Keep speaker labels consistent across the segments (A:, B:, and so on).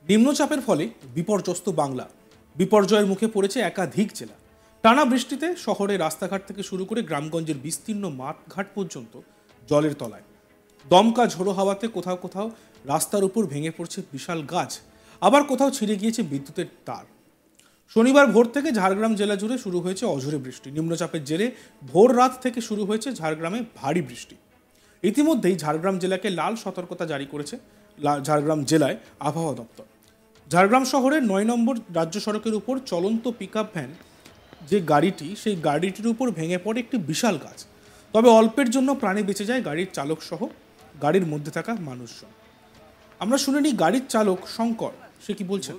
A: নিম্নচাপের ফলে বিপর্যস্ত বাংলা। বিপর্যয়ের মুখে পড়েছে একাধিক জেলা। টানা বৃষ্টিতে শহরের রাস্তাঘাট থেকে শুরু করে গ্রামগঞ্জের বিস্তীর্ণ মাঠঘাট পর্যন্ত জলের তলায়। দমকা ঝোড়ো হাওয়াতে কোথাও কোথাও রাস্তার উপর ভেঙে পড়ছে বিশাল গাছ, আবার কোথাও ছিঁড়ে গিয়েছে বিদ্যুতের তার। শনিবার ভোর থেকে ঝাড়গ্রাম জেলা জুড়ে শুরু হয়েছে অঝোরে বৃষ্টি। নিম্নচাপের জেরে ভোর রাত থেকে শুরু হয়েছে ঝাড়গ্রামে ভারী বৃষ্টি। ইতিমধ্যেই ঝাড়গ্রাম জেলাকে লাল সতর্কতা জারি করেছে ঝাড়গ্রাম জেলায় আবহাওয়া দপ্তর। ঝাড়গ্রাম শহরের ৯ নম্বর রাজ্য সড়কের উপর চলন্ত পিকআপ ভ্যান যে গাড়িটি, সেই গাড়িটির উপর ভেঙে পড়ে একটি বিশাল গাছ। তবে অল্পের জন্য প্রাণে বেঁচে যায় গাড়ির চালক সহ গাড়ির মধ্যে থাকা মানুষজন। আমরা শুনে নিই গাড়ির চালক শঙ্কর, সে কি বলছেন।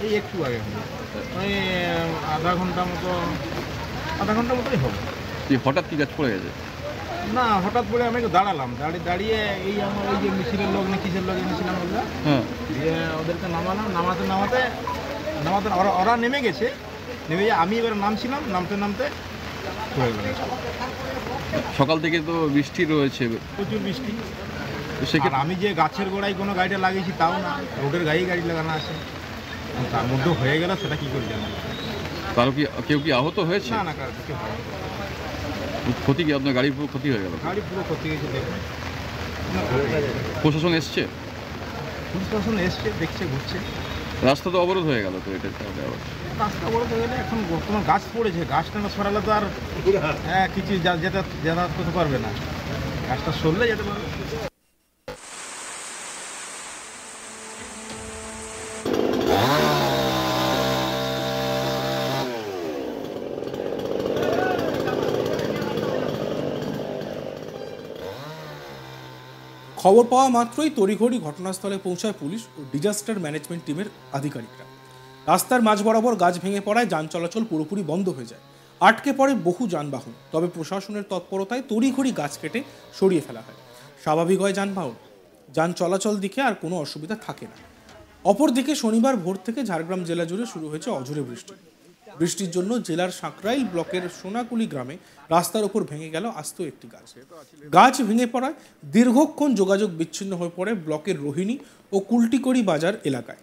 B: এই একটু আগে মানে আধা ঘন্টা মতোই হবে।
C: হঠাৎ কি গাছ পড়ে গেছে?
B: না, হঠাৎ করে আমি একটু দাঁড়ালাম, দাঁড়িয়ে এই আমার ওই যে মিছিলের লোক না কিসের লোক এনেছিলাম ওগুলো, দিয়ে ওদেরকে নামালাম। নামাতে ওরা নেমে গেছে, নেমে আমি এবার নামছিলাম, নামতে হয়ে গেল।
C: সকাল থেকে তো বৃষ্টি রয়েছে,
B: প্রচুর বৃষ্টি।
C: আর
B: আমি যে গাছের গোড়ায় কোনো গাড়িটা লাগিয়েছি তাও না, রোডের গাড়ি লাগানো আছে, তার মধ্যে হয়ে গেল, সেটা কি করে জানবো।
C: কেউ কি আহত হয়েছে?
B: না, কারো কিছু হয়।
C: ক্ষতি কি? আপনার গাড়ির পুরো ক্ষতি হয়ে গেল?
B: গাড়ি পুরো ক্ষতি গেছে। দেখুন,
C: প্রশাসন এসছে?
B: পুলিশ প্রশাসন এসছে, দেখছে, ঘুরছে।
C: রাস্তা তো অবরোধ হয়ে গেল, তো এটা
B: রাস্তা অবরোধ হয়ে গেলে এখন বর্তমান গাছ পড়েছে, গাছটা না সরালে তো আর কিছু যাতায়াত করতে পারবে না। গাছটা সরলে যেতে পারবে।
A: খবর পাওয়া মাত্রই তড়িঘড়ি ঘটনাস্থলে পৌঁছায় পুলিশ ও ডিজাস্টার ম্যানেজমেন্ট টিমের আধিকারিকরা। রাস্তার মাঝ বরাবর গাছ ভেঙে পড়ায় যান চলাচল পুরোপুরি বন্ধ হয়ে যায়। আটকে পড়ে বহু যানবাহন। তবে প্রশাসনের তৎপরতায় তড়িঘড়ি গাছ কেটে সরিয়ে ফেলা হয়। স্বাভাবিক হয় যানবাহন, যান চলাচল দিকে আর কোনো অসুবিধা থাকে না। অপরদিকে শনিবার ভোর থেকে ঝাড়গ্রাম জেলা জুড়ে শুরু হয়েছে অঝোরে বৃষ্টি। বৃষ্টির জন্য জেলার সাঁকরাইল ব্লকের সোনাকুলি গ্রামে রাস্তার উপর ভেঙে গেল আস্ত একটি গাছ ভেঙে পড়ায় দীর্ঘক্ষণ যোগাযোগ বিচ্ছিন্ন হয়ে পড়ে ব্লকের রোহিণী ও কুলটিকড়ি বাজার এলাকায়।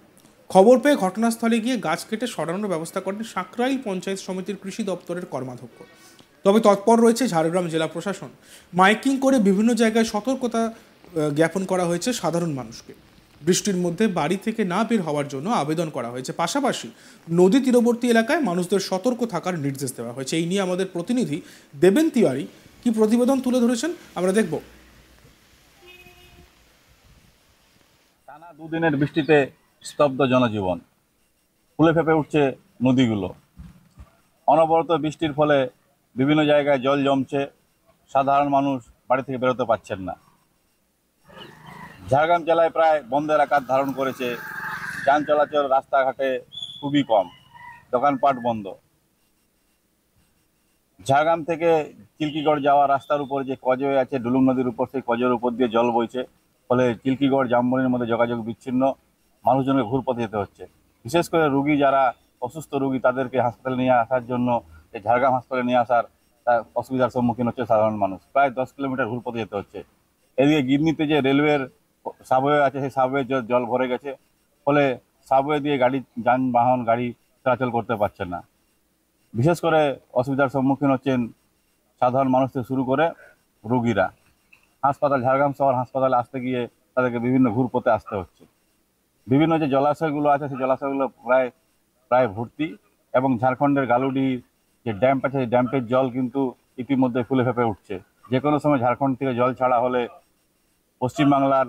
A: খবর পেয়ে ঘটনাস্থলে গিয়ে গাছ কেটে সরানোর ব্যবস্থা করেন সাঁকরাইল পঞ্চায়েত সমিতির কৃষি দপ্তরের কর্মাধ্যক্ষ। তবে তৎপর রয়েছে ঝাড়গ্রাম জেলা প্রশাসন। মাইকিং করে বিভিন্ন জায়গায় সতর্কতা জ্ঞাপন করা হয়েছে সাধারণ মানুষকে। বৃষ্টির মধ্যে বাড়ি থেকে না বের হওয়ার জন্য আবেদন করা হয়েছে। পাশাপাশি নদী তীরবর্তী এলাকায় মানুষদের সতর্ক থাকার নির্দেশ দেওয়া হয়েছে। এই নিয়ে আমাদের প্রতিনিধি দেবেন তিওয়ারি কি প্রতিবেদন তুলে ধরেছেন, আমরা দেখব।
D: টানা দুদিনের বৃষ্টিতে স্তব্ধ জনজীবন, ফুলে ফেঁপে উঠছে নদীগুলো। অনবরত বৃষ্টির ফলে বিভিন্ন জায়গায় জল জমছে, সাধারণ মানুষ বাড়ি থেকে বেরোতে পারছেন না। ঝাড়গ্রাম জেলায় প্রায় বন্ধের আকার ধারণ করেছে। যান চলাচল রাস্তাঘাটে খুবই কম, দোকানপাট বন্ধ। ঝাড়গ্রাম থেকে চিল্কিগড় যাওয়া রাস্তার উপর যে কজওয়ে আছে ডুলুং নদীর উপর, সেই কজওয়ের উপর দিয়ে জল বইছে, ফলে চিল্কিগড় জামবনির মধ্যে যোগাযোগ বিচ্ছিন্ন, মানুষজনকে ঘুরপথে যেতে হচ্ছে। বিশেষ করে রুগী, যারা অসুস্থ রুগী, তাদেরকে হাসপাতালে নিয়ে আসার জন্য এই ঝাড়গ্রাম হাসপাতালে নিয়ে আসার অসুবিধার সম্মুখীন হচ্ছে সাধারণ মানুষ। প্রায় 10 কিলোমিটার ঘুরপথে যেতে হচ্ছে। এদিকে গিরনিতে যে রেলওয়ের সাবওয়ে আছে, সেই সাবওয়ে জল ভরে গেছে, ফলে সাবওয়ে দিয়ে যানবাহন গাড়ি চলাচল করতে পারছে না। বিশেষ করে অসুবিধার সম্মুখীন হচ্ছেন সাধারণ মানুষ থেকে শুরু করে রোগীরা। ঝাড়গ্রাম শহর হাসপাতালে আসতে গিয়ে তাদেরকে বিভিন্ন ঘুরপথে আসতে হচ্ছে। বিভিন্ন যে জলাশয়গুলো আছে, সেই জলাশয়গুলো প্রায় ভর্তি, এবং ঝাড়খণ্ডের গালুডি যে ড্যাম্প আছে, সেই ড্যাম্পের জল কিন্তু ইতিমধ্যে ফুলে ফেঁপে উঠছে। যে কোনো সময় ঝাড়খণ্ড থেকে জল ছাড়া হলে পশ্চিমবাংলার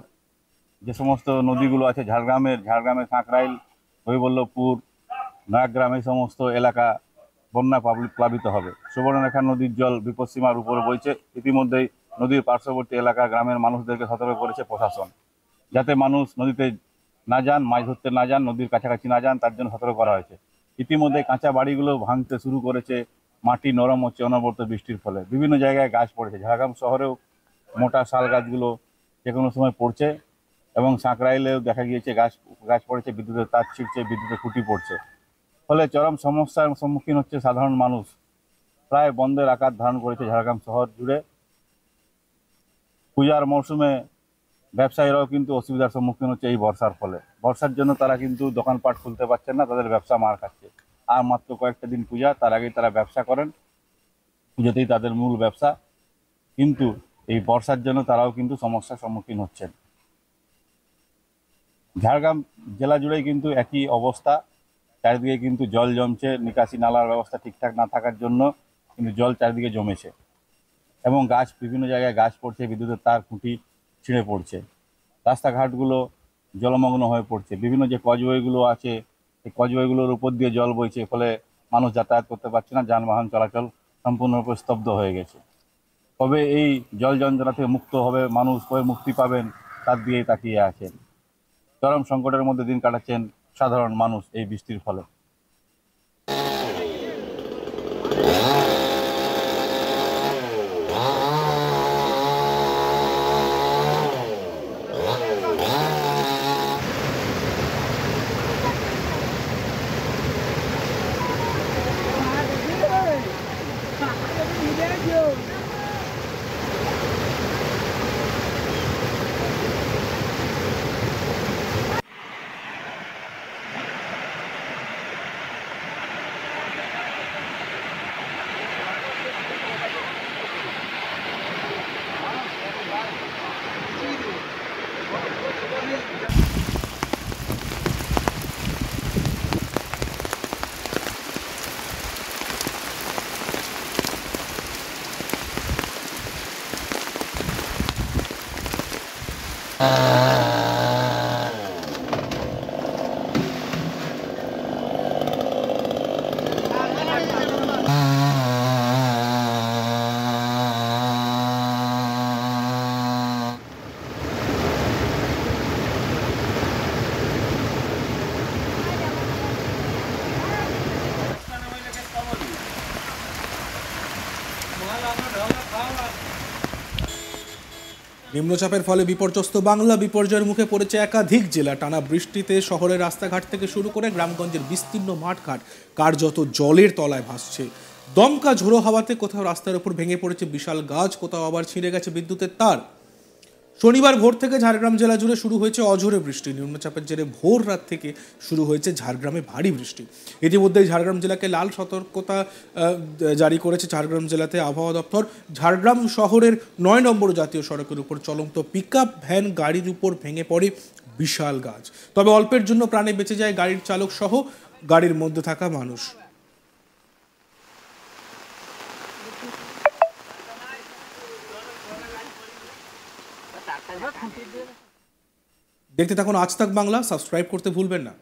D: যে সমস্ত নদীগুলো আছে, ঝাড়গ্রামের সাঁকরাইল, হৈবল্লভপুর, নয়াগ্রাম, এই সমস্ত এলাকা বন্যা প্লাবিত হবে। সুবর্ণরেখা নদীর জল বিপদসীমার উপরে বইছে। ইতিমধ্যেই নদীর পার্শ্ববর্তী এলাকা গ্রামের মানুষদেরকে সতর্ক করেছে প্রশাসন, যাতে মানুষ নদীতে না যান, মাছ ধরতে না যান, নদীর কাছাকাছি না যান, তার জন্য সতর্ক করা হয়েছে। ইতিমধ্যে কাঁচা বাড়িগুলো ভাঙতে শুরু করেছে, মাটি নরম হচ্ছে অনবরত বৃষ্টির ফলে। বিভিন্ন জায়গায় গাছ পড়েছে, ঝাড়গ্রাম শহরেও মোটা শাল গাছগুলো যে কোনো সময় পড়ছে, এবং সাঁকরাইলেও দেখা গিয়েছে গাছ পড়েছে, বিদ্যুতের তার ছিঁড়ছে, বিদ্যুতের খুঁটি পড়ছে। ফলে চরম সমস্যার সম্মুখীন হচ্ছে সাধারণ মানুষ। প্রায় বন্ধের আকার ধারণ করেছে ঝাড়গ্রাম শহর জুড়ে। পূজার মরশুমে ব্যবসায়ীরাও কিন্তু অসুবিধার সম্মুখীন হচ্ছে এই বর্ষার ফলে। বর্ষার জন্য তারা কিন্তু দোকানপাট খুলতে পারছেন না, তাদের ব্যবসা মার খাচ্ছে। আর মাত্র কয়েকটা দিন পূজা, তার আগেই তারা ব্যবসা করেন, পুজোতেই তাদের মূল ব্যবসা। কিন্তু এই বর্ষার জন্য তারাও কিন্তু সমস্যার সম্মুখীন হচ্ছেন। ঝাড়গ্রাম জেলা জুড়েই কিন্তু একই অবস্থা, চারিদিকে কিন্তু জল জমছে, নিকাশি নালার ব্যবস্থা ঠিকঠাক না থাকার জন্য কিন্তু জল চারিদিকে জমেছে এবং বিভিন্ন জায়গায় গাছ পড়ছে, বিদ্যুতের তার খুঁটি ছিঁড়ে পড়ছে, রাস্তাঘাটগুলো জলমগ্ন হয়ে পড়ছে। বিভিন্ন যে কজওয়েগুলো আছে, এই কজওয়েগুলোর উপর দিয়ে জল বইছে, ফলে মানুষ যাতায়াত করতে পারছে না, যানবাহন চলাচল সম্পূর্ণরূপে স্তব্ধ হয়ে গেছে। তবে এই জল যন্ত্রণা থেকে মুক্ত হবে মানুষ, কবে মুক্তি পাবেন তার দিয়েই তাকিয়ে আছেন। চরম সংকটের মধ্যে দিন কাটাচ্ছেন সাধারণ মানুষ এই বৃষ্টির ফলে।
A: নিম্নচাপের ফলে বিপর্যস্ত বাংলা, বিপর্যয়ের মুখে পড়েছে একাধিক জেলা। টানা বৃষ্টিতে শহরের রাস্তাঘাট থেকে শুরু করে গ্রামগঞ্জের বিস্তীর্ণ মাঠঘাট কার্যত জলের তলায় ভাসছে। দমকা ঝোড়ো হাওয়াতে কোথাও রাস্তার উপর ভেঙে পড়েছে বিশাল গাছ, কোথাও আবার ছিঁড়ে গেছে বিদ্যুতের তার। শনিবার ভোর থেকে ঝাড়গ্রাম জেলা জুড়ে শুরু হয়েছে অঝোরে বৃষ্টি। নিম্নচাপের জেরে ভোর রাত থেকে শুরু হয়েছে ঝাড়গ্রামে ভারী বৃষ্টি। ইতিমধ্যেই ঝাড়গ্রাম জেলাকে লাল সতর্কতা জারি করেছে ঝাড়গ্রাম জেলাতে আবহাওয়া দপ্তর। ঝাড়গ্রাম শহরের ৯ নম্বর জাতীয় সড়কের উপর চলন্ত পিকআপ ভ্যান গাড়ির উপর ভেঙে পড়ে বিশাল গাছ। তবে অল্পের জন্য প্রাণে বেঁচে যায় গাড়ির চালক সহ গাড়ির মধ্যে থাকা মানুষ। দেখতে থাকুন আজ তাক বাংলা, সাবস্ক্রাইব করতে ভুলবেন না।